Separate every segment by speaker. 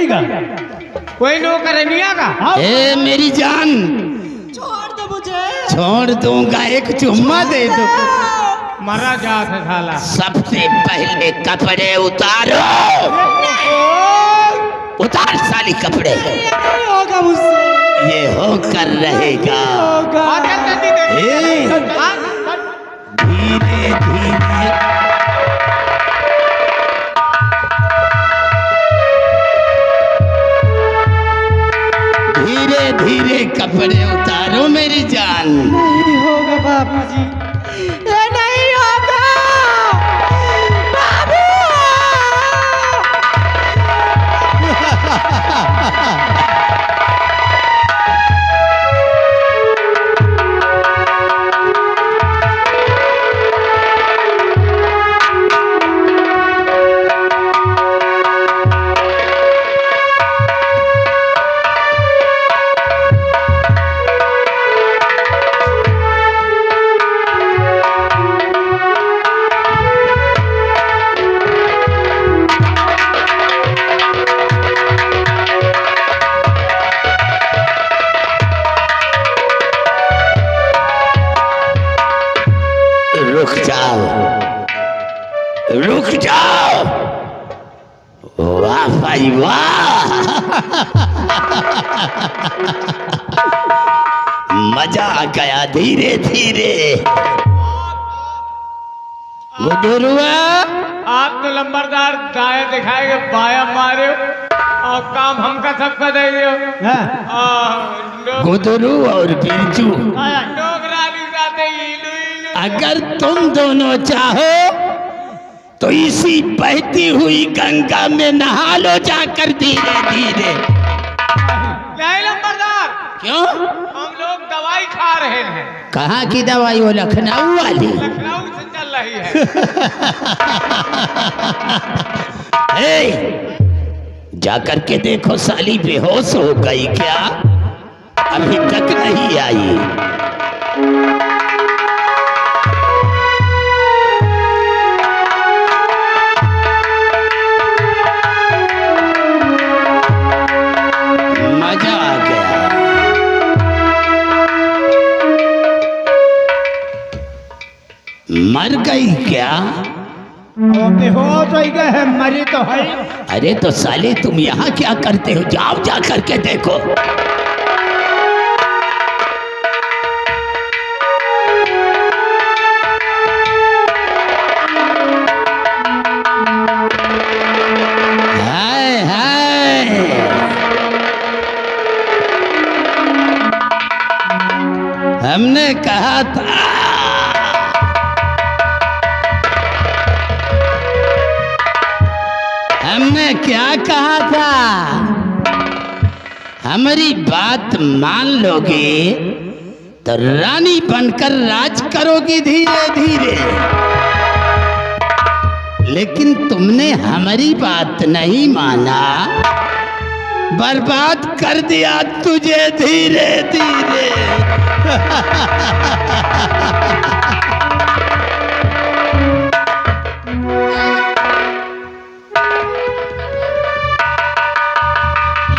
Speaker 1: का
Speaker 2: कोई नौकरनिया का।
Speaker 3: ए मेरी जान,
Speaker 1: छोड़ दो मुझे।
Speaker 3: छोड़ दूंगा, एक चुम्मा दे दो।
Speaker 2: मरा जात है साला।
Speaker 3: सबसे पहले कपड़े उतारो। उतार साली कपड़े।
Speaker 1: नहीं होगा मुझसे,
Speaker 3: ये होकर रहेगा।
Speaker 1: होगा।
Speaker 3: ए, धीरे धीरे धीरे धीरे कपड़े उतारो मेरी जान।
Speaker 1: नहीं होगा बाबूजी, ये नहीं होगा बाबू।
Speaker 3: रुक जाओ, रुक जाओ। वाह भाई वाह, मजा आ गया। धीरे धीरे गुदरुआ,
Speaker 2: आप तो लंबरदार दाया दिखाएंगे, बाया मारे और काम हमका सबका दे दियो।
Speaker 3: गुदरू और बिरजू,
Speaker 2: नौकरानी जाते इलू इलू।
Speaker 3: अगर तुम दोनों चाहो तो इसी बहती हुई गंगा में नहा लो जाकर धीरे धीरे।
Speaker 2: नहीं लंबरदार,
Speaker 3: क्यों?
Speaker 2: हम लोग दवाई खा रहे हैं।
Speaker 3: कहाँ की दवाई? वो लखनऊ वाली।
Speaker 2: लखनऊ से चल रही है।
Speaker 3: ए, जाकर के देखो साली बेहोश हो गई क्या? अभी तक नहीं आई। मजा आ गया। मर गई क्या?
Speaker 1: बेहोश हो गए हैं, मरी तो है।
Speaker 3: अरे तो साले तुम यहाँ क्या करते हो? जाओ जा करके देखो। हाय हाय, हमने कहा था, हमने क्या कहा था? हमारी बात मान लोगे तो रानी बनकर राज करोगी धीरे धीरे। लेकिन तुमने हमारी बात नहीं माना, बर्बाद कर दिया तुझे धीरे धीरे।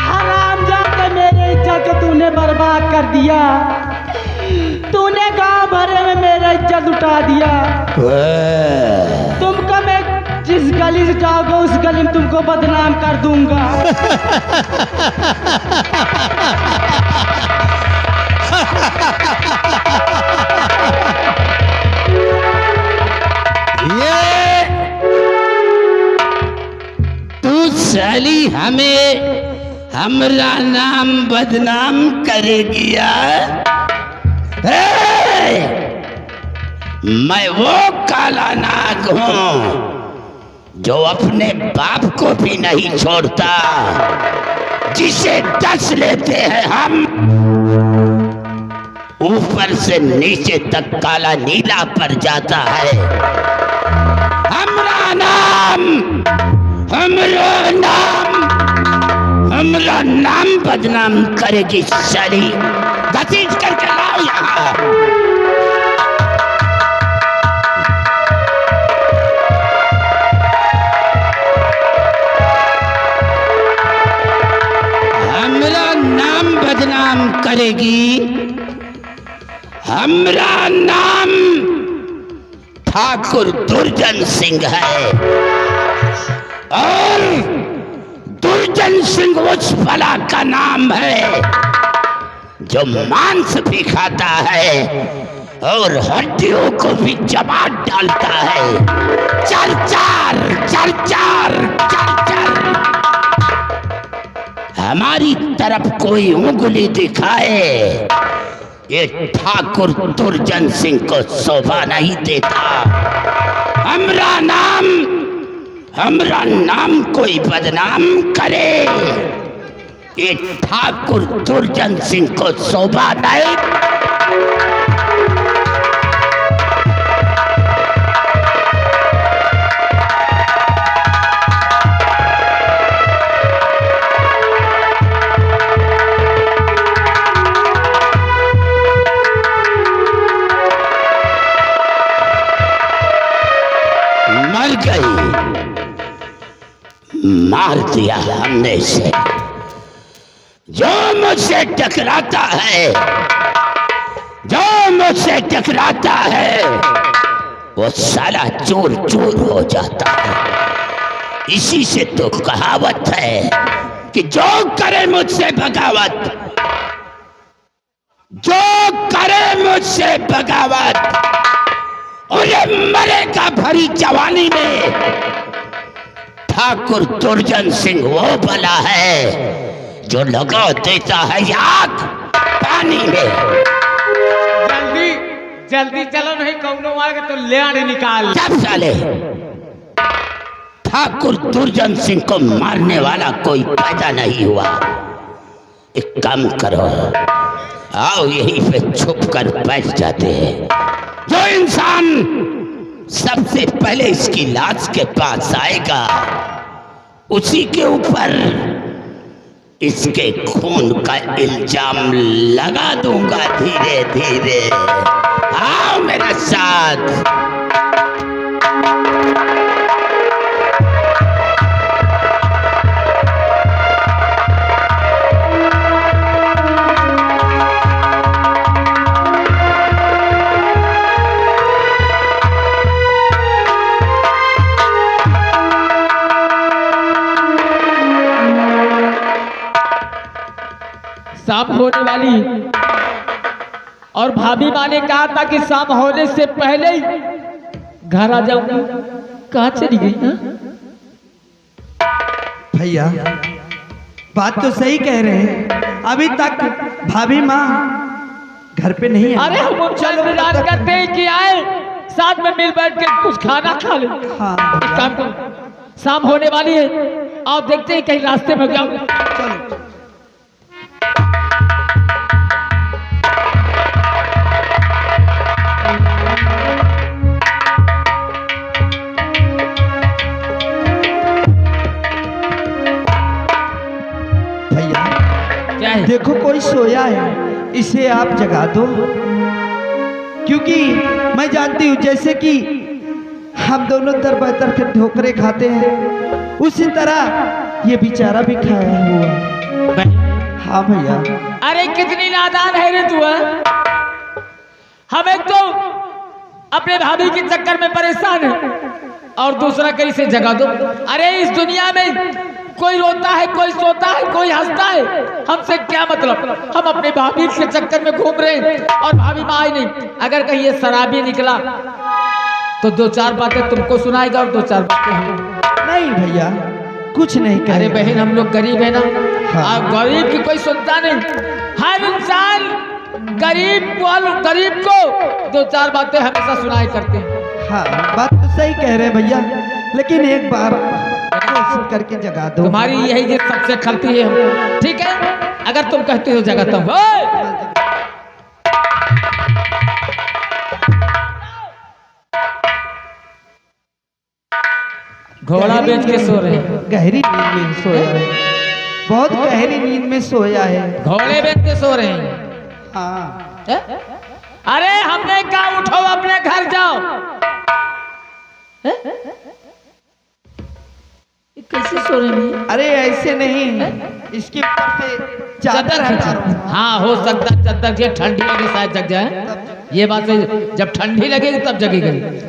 Speaker 1: हरामजादा, मेरे इज्जत को तूने बर्बाद कर दिया। तूने गांव भरे में मेरा इज्जत उठा दिया। तुमको मैं जिस गली से जाओगे उस गली में तुमको बदनाम कर दूंगा।
Speaker 3: ये तू साली हमें हमरा नाम बदनाम करेगी यार। मैं वो काला नाग हूं जो अपने बाप को भी नहीं छोड़ता, जिसे डस लेते हैं हम, ऊपर से नीचे तक काला नीला पड़ जाता है। हमरा नाम, हमरा नाम बदनाम करेगी साली। घसीट करके लाओ यहाँ। बदनाम करेगी। हमारा नाम ठाकुर दुर्जन सिंह है और दुर्जन सिंह उस भला का नाम है जो मांस भी खाता है और हड्डियों को भी चबा डालता है। चल चार चल चार चल चल। हमारी तरफ कोई उंगली दिखाए ये ठाकुर दुर्जन सिंह को शोभा नहीं देता। हमरा नाम कोई बदनाम करे ये ठाकुर दुर्जन सिंह को शोभा नहीं। मर गई, मार दिया हमने इसे। जो मुझसे टकराता है वो साला चूर चूर हो जाता है। इसी से तो कहावत है कि जो करे मुझसे बगावत उन्हें मरेगा भरी जवानी में। ठाकुर दुर्जन सिंह वो भला है जो लगा देता है आग पानी में।
Speaker 2: जल्दी चलो, नहीं कौनो मार के तो ले आने निकाल।
Speaker 3: सब साले ठाकुर दुर्जन सिंह को मारने वाला कोई पैदा नहीं हुआ। एक काम करो, आओ यहीं पे छुप कर बैठ जाते हैं। जो इंसान सबसे पहले इसकी लाश के पास आएगा उसी के ऊपर इसके खून का इल्जाम लगा दूंगा धीरे धीरे। आओ मेरे साथ।
Speaker 1: शाम होने वाली और भाभी माँ ने कहा था कि शाम होने से पहले ही घर आ जाऊंगी। कहाँ चली गई?
Speaker 4: भैया बात तो सही कह रहे हैं, अभी तक भाभी माँ घर पे नहीं है।
Speaker 1: अरे हम चल विचार करते हैं कि आए साथ में मिल बैठ के कुछ खाना खा ले।
Speaker 4: हाँ
Speaker 1: एक काम करो, शाम होने वाली है, आप देखते हैं कहीं रास्ते में क्या।
Speaker 4: चलो। देखो कोई सोया है, इसे आप जगा दो, क्योंकि मैं जानती हूँ जैसे कि हम दोनों दर बदर के ठोकरे खाते हैं उसी तरह ये बेचारा भी खाया हुआ। हाँ भैया।
Speaker 1: अरे कितनी नादान है रे तू। हमें तो अपने भाभी के चक्कर में परेशान है और दूसरा कहीं से जगा दो। अरे इस दुनिया में कोई रोता है, कोई सोता है, कोई हंसता है, हमसे क्या मतलब? हम अपने भाभी के चक्कर में घूम रहे हैं और भाभी माँ आई नहीं। अगर कहीं ये शराबी निकला तो दो चार बातें तुमको सुनाएगा और दो चार बातें हमको।
Speaker 4: नहीं भैया कुछ नहीं कहे।
Speaker 1: अरे बहन हम लोग गरीब है ना।
Speaker 4: हाँ।
Speaker 1: गरीब की कोई सुनता नहीं। हर इंसान गरीब को दो चार बातें हमेशा सुनाई करते हैं।
Speaker 4: हाँ बात तो सही कह रहे हैं भैया, लेकिन एक बार कोशिश करके जगा दो।
Speaker 1: तुम्हारी यही जिद सबसे खलती है हम। ठीक है, अगर तुम कहते हो जगाता हूँ। घोड़ा बेच के सो रहे हैं।
Speaker 4: गहरी नींद में सोया है, बहुत गहरी नींद में सोया है।
Speaker 1: घोड़े बेच के सो रहे हैं।
Speaker 4: हाँ।
Speaker 1: अरे हमने कहा उठो अपने घर जाओ। कैसे सो रहे हैं?
Speaker 4: अरे ऐसे नहीं, इसके ऊपर से चादर हटा रहा हूं।
Speaker 1: हाँ हो सकता है चादर से ठंडी लगे शायद जग जाए। ये बात है, जब ठंडी लगेगी तब जगेगी।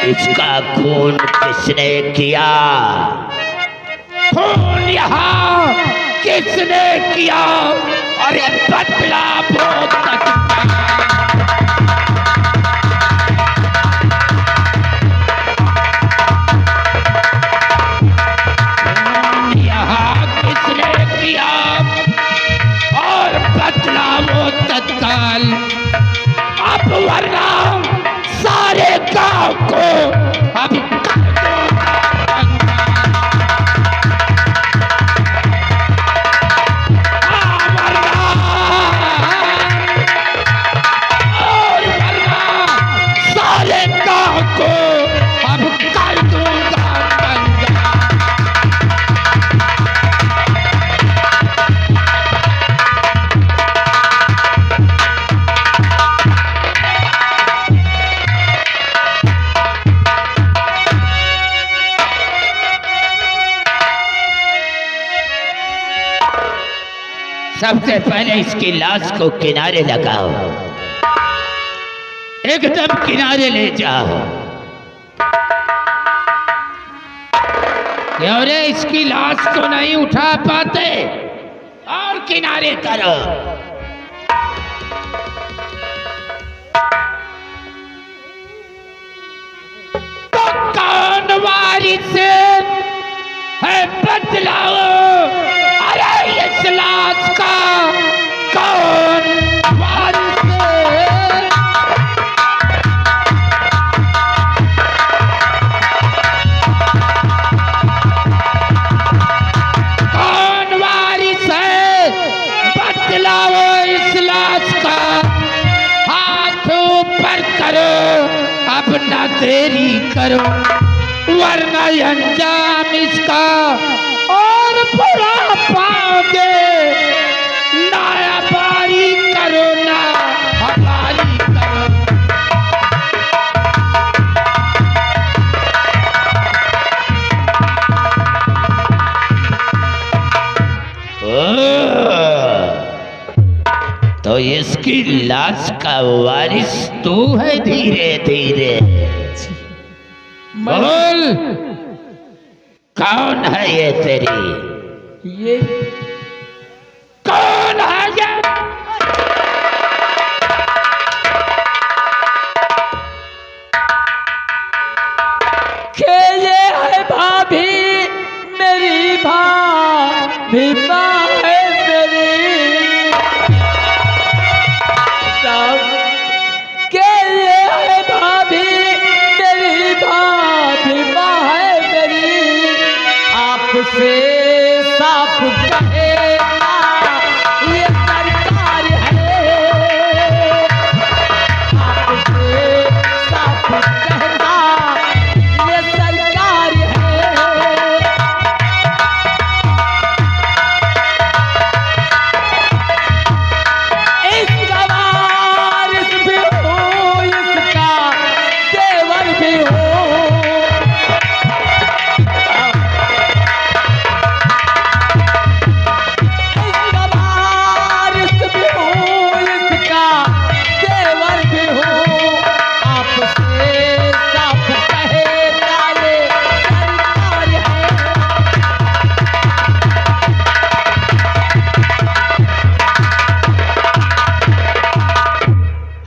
Speaker 3: इसका खून किसने किया? खून यहाँ किसने किया? अरे बदला बहुत यहाँ किसने किया और बदला वो तत्काल। अब वरना सारे गांव को अब कर दूंगा। और वरना सारे गांव को अब कर दूंगा दंगा। सबसे पहले इसकी लाश को किनारे लगाओ, एकदम किनारे ले जाओ। क्यों रे, इसकी लाश को नहीं उठा पाते? और किनारे करो। तो कौन वारिस है बतलाओ? अरे इस लाश का कौन वारिस है? कौन वारिस है बतलाओ इस लाश का? हाथ ऊपर करो, अब ना देरी करो, वरना अंजाम इसका और बुरा पाओगे। नाया बारी करो ना हमारी करो। तो इसकी लाश का वारिस तू है? धीरे धीरे बोल, कौन है ये तेरी?
Speaker 1: ये
Speaker 3: कौन है ये?
Speaker 1: के ये है भाभी मेरी, भाभी माँ है मेरी। सब के ये है भाभी मेरी, भाभी माँ है मेरी। आपसे साफ कहना ये सरकार है। आपसे साफ कहना ये सरकार है। इसका वारिस भी हो, इसका देवर भी हो। इसका वारिस भी हो, इसका देवर भी हो। आपसे साफ कहना ये सरकार है।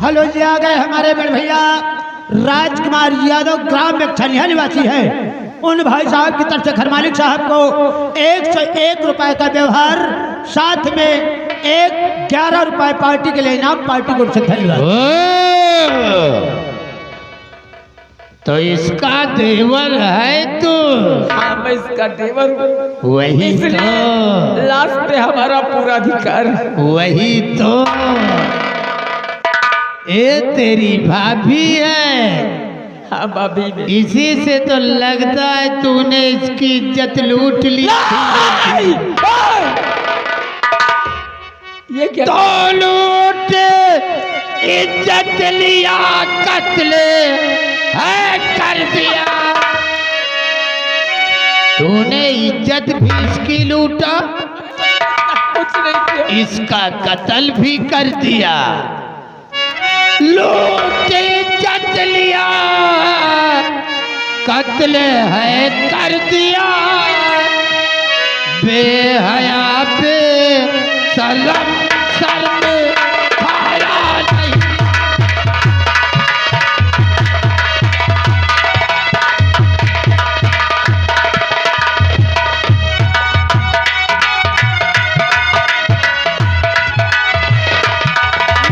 Speaker 5: हेलो जी, आ गए हमारे बड़े भैया राजकुमार यादव, ग्राम में छनिया निवासी है। उन भाई साहब की तरफ से घर मालिक साहब को 101 रुपए का व्यवहार, साथ में एक 11 रुपए पार्टी के लिए इनाम, पार्टी को से धन्यवाद।
Speaker 3: ओ, तो इसका देवर है तू?
Speaker 1: हाँ मैं इसका देवर हूँ,
Speaker 3: वही
Speaker 1: इसलिए
Speaker 3: तो,
Speaker 1: लास्ट पे हमारा पूरा अधिकार है।
Speaker 3: वही तो। ये तेरी भाभी है?
Speaker 1: हाँ भाभी ने।
Speaker 3: इसी से तो लगता है तूने इसकी इज्जत लूट ली।
Speaker 1: ये क्या?
Speaker 3: तो लूट, इज्जत लिया, कत्ल है कर दिया। तूने इज्जत भी इसकी लूटा,
Speaker 1: कुछ नहीं किया।
Speaker 3: इसका कत्ल भी कर दिया। लूट इज्जत लिया, कत्ल है कर दिया। बेहया बे सलम सर में खाया नहीं।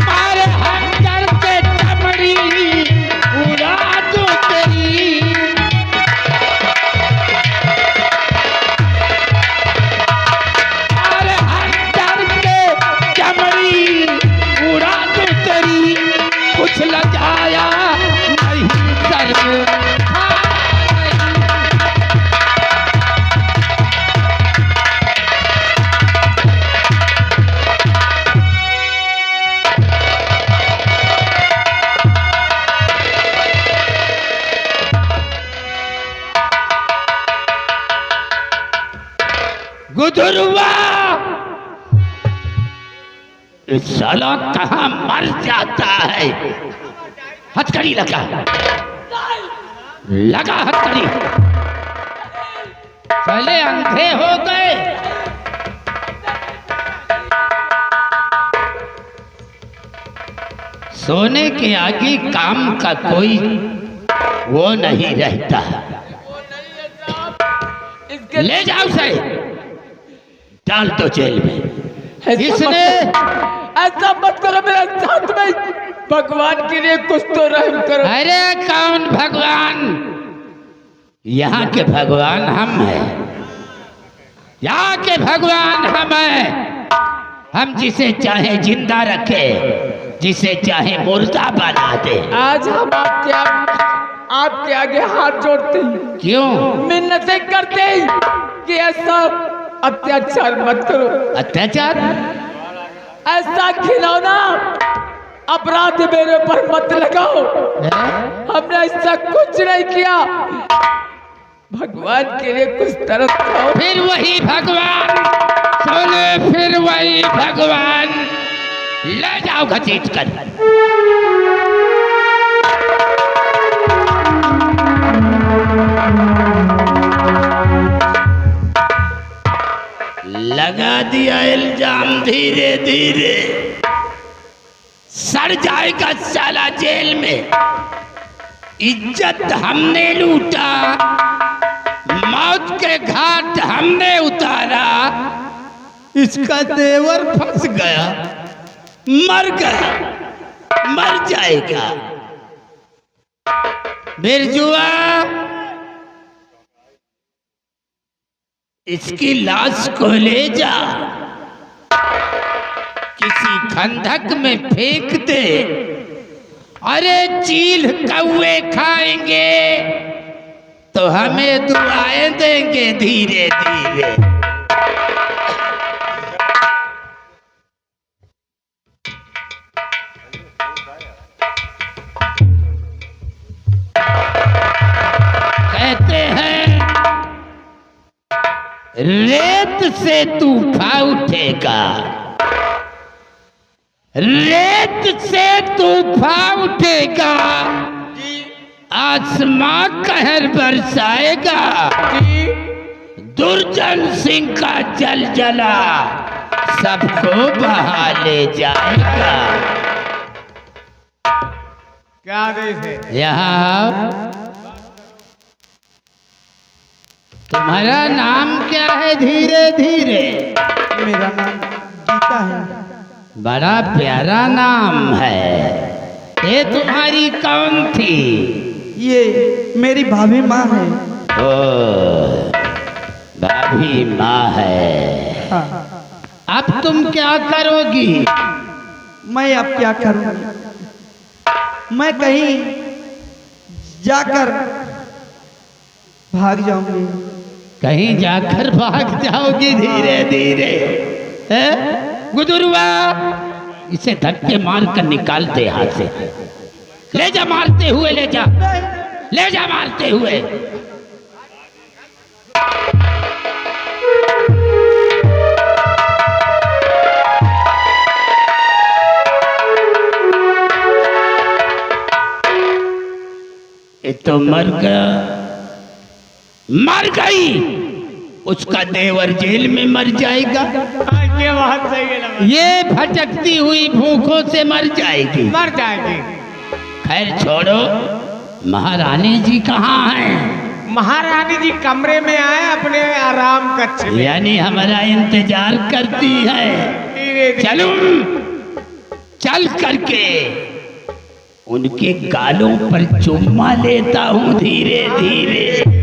Speaker 3: मारे हंगर के चमड़ी उड़ा दो तेरी। मारे हंगर के चमड़ी उड़ा दो तेरी। कुछ लजाया नहीं सर में खाया नहीं। गुदरुआ, इस साला कहाँ मर जाता है? हथकड़ी लगा, लगा हथकड़ी। चले अंधे हो गए। सोने के आगे काम का कोई वो नहीं रहता।
Speaker 1: इसके
Speaker 3: ले जाओ उसे, डाल दो जेल में।
Speaker 1: किसने? ऐसा मत करो मेरे साथ में, भगवान के लिए कुछ तो रहम करो।
Speaker 3: अरे कौन भगवान? यहाँ के भगवान हम हैं। यहाँ के भगवान हम हैं। हम जिसे चाहे जिंदा रखे, जिसे चाहे मुर्दा बना दे।
Speaker 1: आज हम आपके आगे हाथ जोड़ते हैं,
Speaker 3: क्यों?
Speaker 1: मिन्नतें करते हैं कि ऐसा अत्याचार मत करो।
Speaker 3: अत्याचार?
Speaker 1: ऐसा खिलौना अपराध मेरे पर मत लगाओ। हमने ऐसा कुछ नहीं किया। भगवान के लिए कुछ तरस खाओ।
Speaker 3: फिर वही भगवान, सोने फिर वही भगवान। ले जाओ घसीट कर। लगा दिया इल्जाम, धीरे धीरे सड़ जाएगा साला जेल में। इज्जत हमने लूटा, मौत के घाट हमने उतारा। इसका देवर फंस गया, मर गया, मर जाएगा। बिरजुआ, इसकी लाश को ले जा, किसी खंडक में फेंक दे। अरे चील कौवे खाएंगे तो हमें दुआएं देंगे धीरे धीरे। कहते हैं रेत से तूफान उठेगा, रेत से तूफान उठेगा, आसमां कहर बरसाएगा। दुर्जन सिंह का जल जला सबको बहा ले जाएगा।
Speaker 2: क्या आदेश है?
Speaker 3: यहाँ तुम्हारा नाम क्या है? धीरे धीरे।
Speaker 4: मेरा नाम सीता है।
Speaker 3: बड़ा प्यारा नाम है। ये तुम्हारी कौन थी?
Speaker 4: ये मेरी भाभी माँ है।
Speaker 3: ओ, भाभी माँ है।
Speaker 4: हाँ।
Speaker 3: अब तुम क्या करोगी?
Speaker 4: मैं अब क्या करूँगी? मैं कहीं जाकर भाग जाऊंगी।
Speaker 3: कहीं जाकर भाग जाओगी धीरे धीरे? गुदुरवा, इसे धक्के मार कर निकाल दे हाथ से। ले जा मारते हुए, ले जा, ले जा मारते हुए। ये तो मर गया, मर गई। उसका देवर जेल में मर जाएगा।
Speaker 2: ये बात सही है ना।
Speaker 3: ये भटकती हुई भूखों से मर जाएगी।
Speaker 2: मर जाएगी।
Speaker 3: खैर छोड़ो, महारानी जी कहाँ हैं?
Speaker 2: महारानी जी कमरे में आए अपने आराम कक्ष में।
Speaker 3: यानी हमारा इंतजार करती है।
Speaker 2: धीरे धीरे।
Speaker 3: चलूं, चल करके उनके गालों पर चुम्मा लेता हूँ धीरे धीरे।